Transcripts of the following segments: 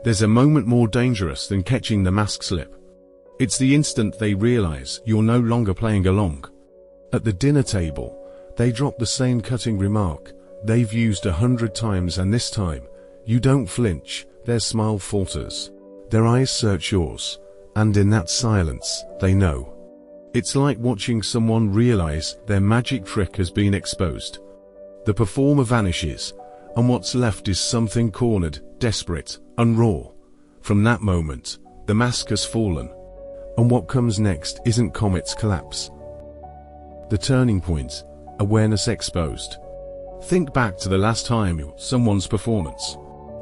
There's a moment more dangerous than catching the mask slip. It's the instant they realize you're no longer playing along. At the dinner table, they drop the same cutting remark they've used 100 times, and this time, you don't flinch. Their smile falters. Their eyes search yours, and in that silence, they know. It's like watching someone realize their magic trick has been exposed. The performer vanishes, and what's left is something cornered, desperate, and raw. From that moment, the mask has fallen. And what comes next isn't comet's collapse. The turning point, awareness exposed. Think back to the last time you saw someone's performance.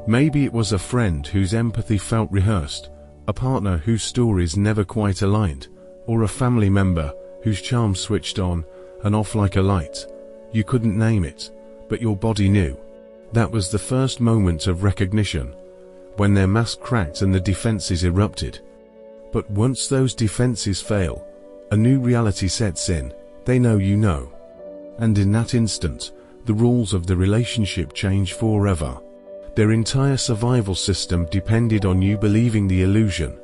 Maybe it was a friend whose empathy felt rehearsed, a partner whose stories never quite aligned, or a family member whose charm switched on and off like a light. You couldn't name it, but your body knew. That was the first moment of recognition, when their mask cracked and the defenses erupted. But once those defenses fail, a new reality sets in. They know you know. And in that instant, the rules of the relationship change forever. Their entire survival system depended on you believing the illusion.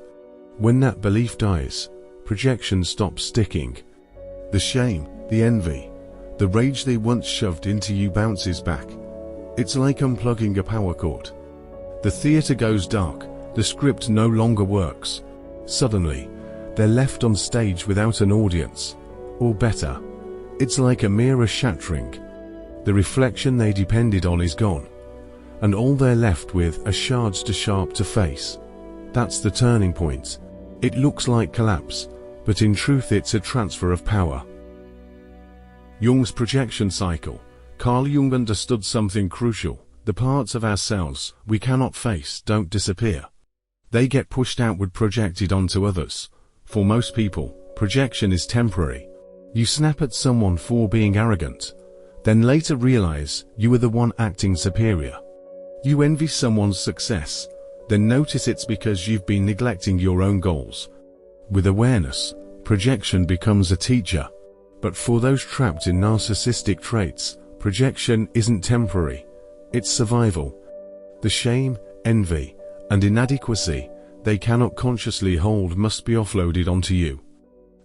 When that belief dies, projection stops sticking. The shame, the envy, the rage they once shoved into you bounces back. It's like unplugging a power cord. The theater goes dark, the script no longer works. Suddenly, they're left on stage without an audience. Or better, it's like a mirror shattering. The reflection they depended on is gone, and all they're left with are shards too sharp to face. That's the turning point. It looks like collapse, but in truth it's a transfer of power. Jung's projection cycle. Carl Jung understood something crucial. The parts of ourselves we cannot face don't disappear. They get pushed outward, projected onto others. For most people, projection is temporary. You snap at someone for being arrogant, then later realize you were the one acting superior. You envy someone's success, then notice it's because you've been neglecting your own goals. With awareness, projection becomes a teacher. But for those trapped in narcissistic traits, projection isn't temporary, it's survival. The shame, envy, and inadequacy they cannot consciously hold must be offloaded onto you.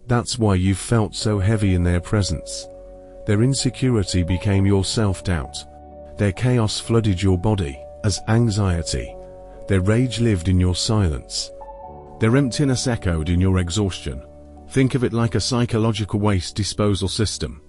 That's why you've felt so heavy in their presence. Their insecurity became your self-doubt. Their chaos flooded your body as anxiety. Their rage lived in your silence. Their emptiness echoed in your exhaustion. Think of it like a psychological waste disposal system.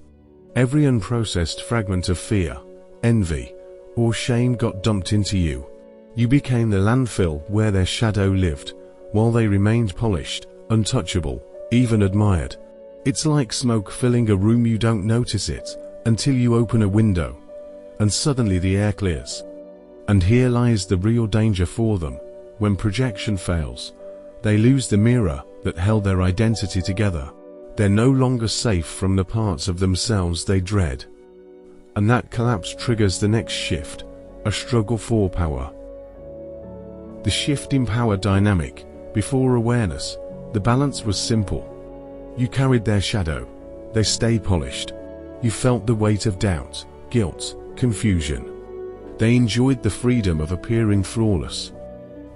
Every unprocessed fragment of fear, envy, or shame got dumped into you. You became the landfill where their shadow lived, while they remained polished, untouchable, even admired. It's like smoke filling a room. You don't notice it until you open a window, and suddenly the air clears. And here lies the real danger for them. When projection fails, they lose the mirror that held their identity together. They're no longer safe from the parts of themselves they dread. And that collapse triggers the next shift, a struggle for power. The shift in power dynamic. Before awareness, the balance was simple. You carried their shadow. They stayed polished. You felt the weight of doubt, guilt, confusion. They enjoyed the freedom of appearing flawless.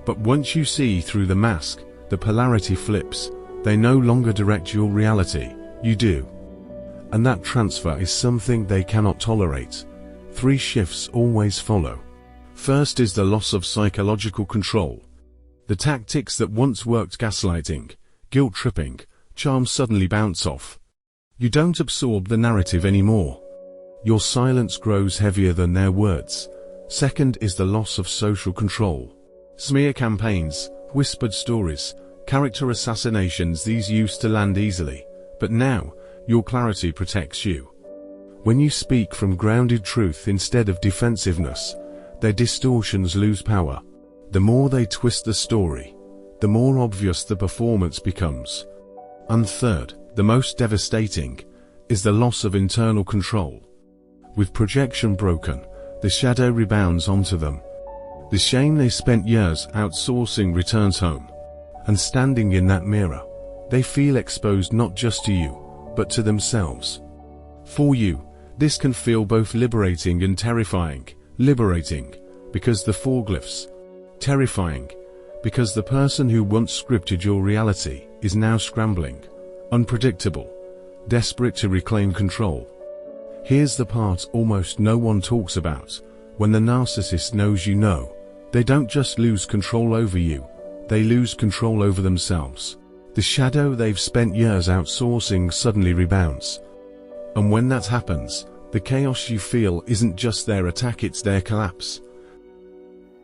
But once you see through the mask, the polarity flips. They no longer direct your reality, you do. And that transfer is something they cannot tolerate. 3 shifts always follow. First is the loss of psychological control. The tactics that once worked, gaslighting, guilt-tripping, charm, suddenly bounce off. You don't absorb the narrative anymore. Your silence grows heavier than their words. Second is the loss of social control. Smear campaigns, whispered stories, character assassinations, these used to land easily, but now, your clarity protects you. When you speak from grounded truth instead of defensiveness, their distortions lose power. The more they twist the story, the more obvious the performance becomes. And third, the most devastating, is the loss of internal control. With projection broken, the shadow rebounds onto them. The shame they spent years outsourcing returns home. And standing in that mirror, they feel exposed not just to you, but to themselves. For you, this can feel both liberating and terrifying. Liberating, because the 4 glyphs. Terrifying, Because the person who once scripted your reality is now scrambling, unpredictable, desperate to reclaim control. Here's the part almost no one talks about. When the narcissist knows you know, they don't just lose control over you, they lose control over themselves. The shadow they've spent years outsourcing suddenly rebounds. And when that happens, the chaos you feel isn't just their attack, it's their collapse.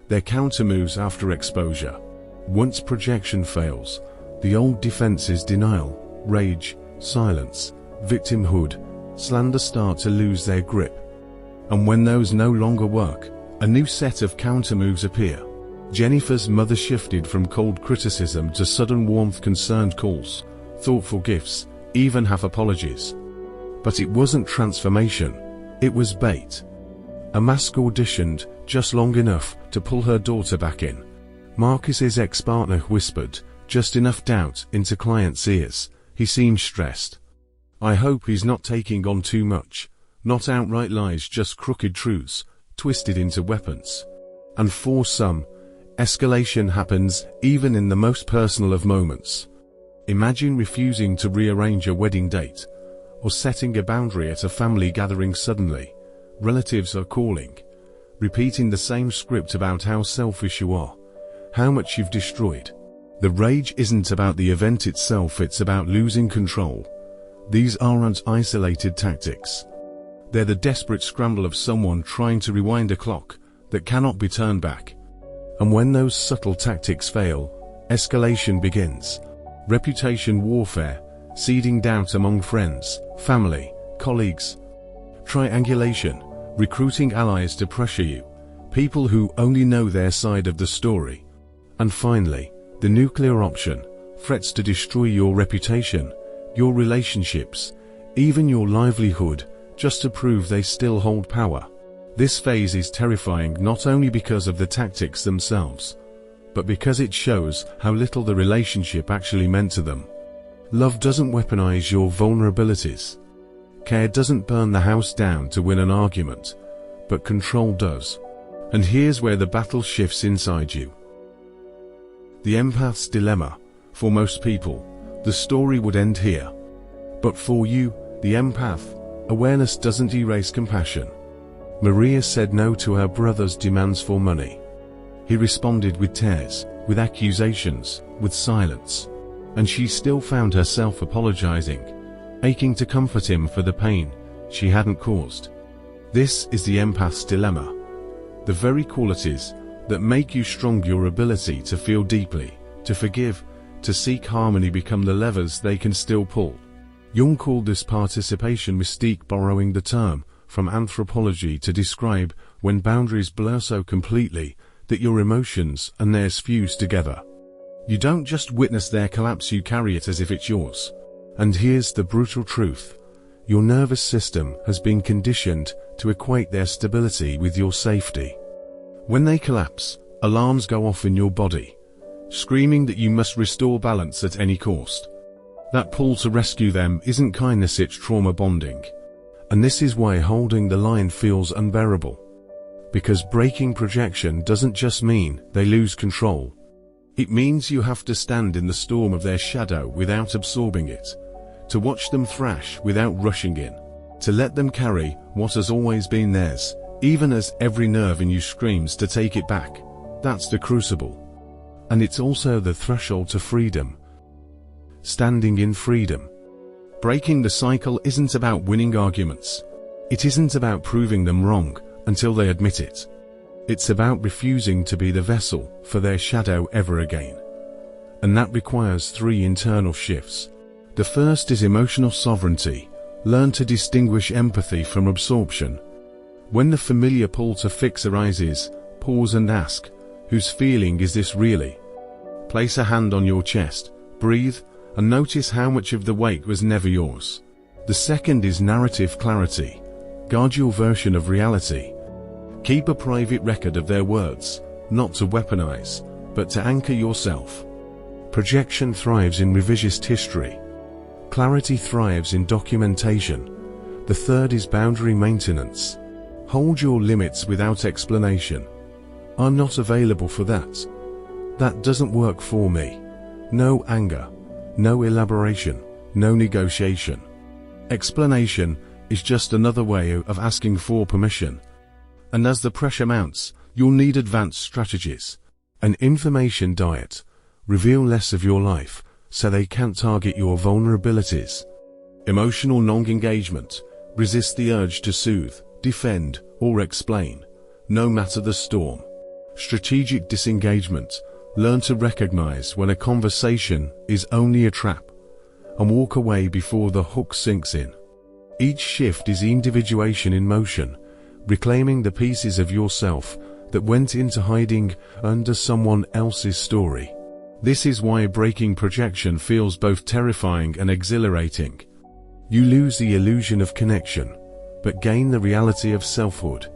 Their countermoves after exposure. Once projection fails, the old defenses denial, rage, silence, victimhood, slander start to lose their grip. And when those no longer work, a new set of countermoves appear. Jennifer's mother shifted from cold criticism to sudden warmth, concerned calls, thoughtful gifts, even half apologies. But it wasn't transformation, it was bait. A mask auditioned just long enough to pull her daughter back in. Marcus's ex-partner whispered just enough doubt into clients' ears. He seemed stressed. I hope he's not taking on too much. Not outright lies, just crooked truths, twisted into weapons. And for some, escalation happens even in the most personal of moments. Imagine refusing to rearrange a wedding date, or setting a boundary at a family gathering suddenly. Relatives are calling, repeating the same script about how selfish you are, how much you've destroyed. The rage isn't about the event itself, it's about losing control. These aren't isolated tactics. They're the desperate scramble of someone trying to rewind a clock that cannot be turned back. And when those subtle tactics fail, escalation begins. Reputation warfare, seeding doubt among friends, family, colleagues. Triangulation, recruiting allies to pressure you, people who only know their side of the story. And finally, the nuclear option, threats to destroy your reputation, your relationships, even your livelihood, just to prove they still hold power. This phase is terrifying not only because of the tactics themselves, but because it shows how little the relationship actually meant to them. Love doesn't weaponize your vulnerabilities. Care doesn't burn the house down to win an argument, but control does. And here's where the battle shifts inside you. The empath's dilemma. For most people, the story would end here. But for you, the empath, awareness doesn't erase compassion. Maria said no to her brother's demands for money. He responded with tears, with accusations, with silence. And she still found herself apologizing, aching to comfort him for the pain she hadn't caused. This is the empath's dilemma. The very qualities that make you strong, your ability to feel deeply, to forgive, to seek harmony, become the levers they can still pull. Jung called this participation mystique, borrowing the term from anthropology to describe when boundaries blur so completely that your emotions and theirs fuse together. You don't just witness their collapse, you carry it as if it's yours. And here's the brutal truth. Your nervous system has been conditioned to equate their stability with your safety. When they collapse, alarms go off in your body, screaming that you must restore balance at any cost. That pull to rescue them isn't kindness, it's trauma bonding. And this is why holding the line feels unbearable. Because breaking projection doesn't just mean they lose control. It means you have to stand in the storm of their shadow without absorbing it, to watch them thrash without rushing in, to let them carry what has always been theirs, even as every nerve in you screams to take it back. That's the crucible. And it's also the threshold to freedom. Standing in freedom. Breaking the cycle isn't about winning arguments. It isn't about proving them wrong until they admit it. It's about refusing to be the vessel for their shadow ever again. And that requires 3 internal shifts. The first is emotional sovereignty. Learn to distinguish empathy from absorption. When the familiar pull to fix arises, pause and ask, whose feeling is this really? Place a hand on your chest, breathe, and notice how much of the weight was never yours. The second is narrative clarity. Guard your version of reality. Keep a private record of their words, not to weaponize, but to anchor yourself. Projection thrives in revisionist history. Clarity thrives in documentation. The third is boundary maintenance. Hold your limits without explanation. I'm not available for that. That doesn't work for me. No anger, no elaboration, no negotiation. Explanation is just another way of asking for permission. And as the pressure mounts, you'll need advanced strategies. An information diet. Reveal less of your life so they can't target your vulnerabilities. Emotional non-engagement. Resist the urge to soothe, defend, or explain, no matter the storm. Strategic disengagement. Learn to recognize when a conversation is only a trap and walk away before the hook sinks in. Each shift is individuation in motion, reclaiming the pieces of yourself that went into hiding under someone else's story. This is why breaking projection feels both terrifying and exhilarating. You lose the illusion of connection, but gain the reality of selfhood.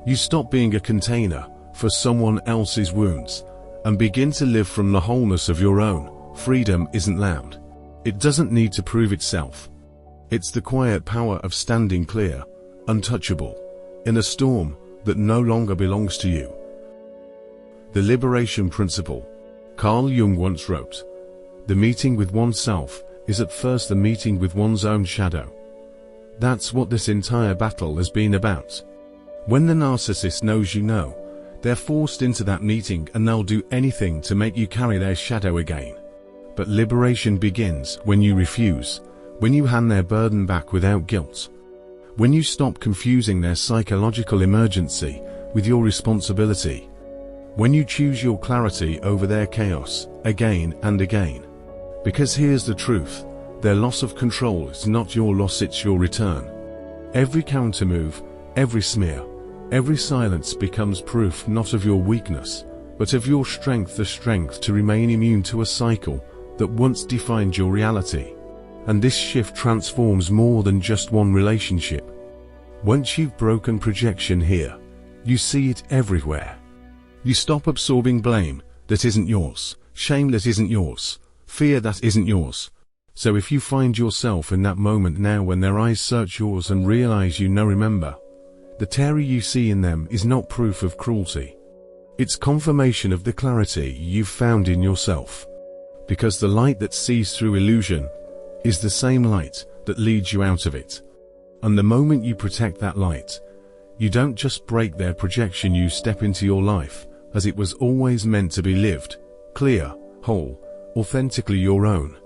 You stop being a container for someone else's wounds and begin to live from the wholeness of your own. Freedom isn't loud. It doesn't need to prove itself. It's the quiet power of standing clear, untouchable, in a storm that no longer belongs to you. The liberation principle. Carl Jung once wrote, "The meeting with oneself is at first the meeting with one's own shadow." That's what this entire battle has been about. When the narcissist knows you know, they're forced into that meeting and they'll do anything to make you carry their shadow again. But liberation begins when you refuse, when you hand their burden back without guilt, when you stop confusing their psychological emergency with your responsibility, when you choose your clarity over their chaos, again and again. Because here's the truth, their loss of control is not your loss, it's your return. Every countermove, every smear, every silence becomes proof not of your weakness, but of your strength, the strength to remain immune to a cycle that once defined your reality. And this shift transforms more than just one relationship. Once you've broken projection here, you see it everywhere. You stop absorbing blame that isn't yours, shame that isn't yours, fear that isn't yours. So if you find yourself in that moment now when their eyes search yours and realize you know, remember, the Terry you see in them is not proof of cruelty. It's confirmation of the clarity you've found in yourself. Because the light that sees through illusion is the same light that leads you out of it. And the moment you protect that light, you don't just break their projection, you step into your life as it was always meant to be lived, clear, whole, authentically your own.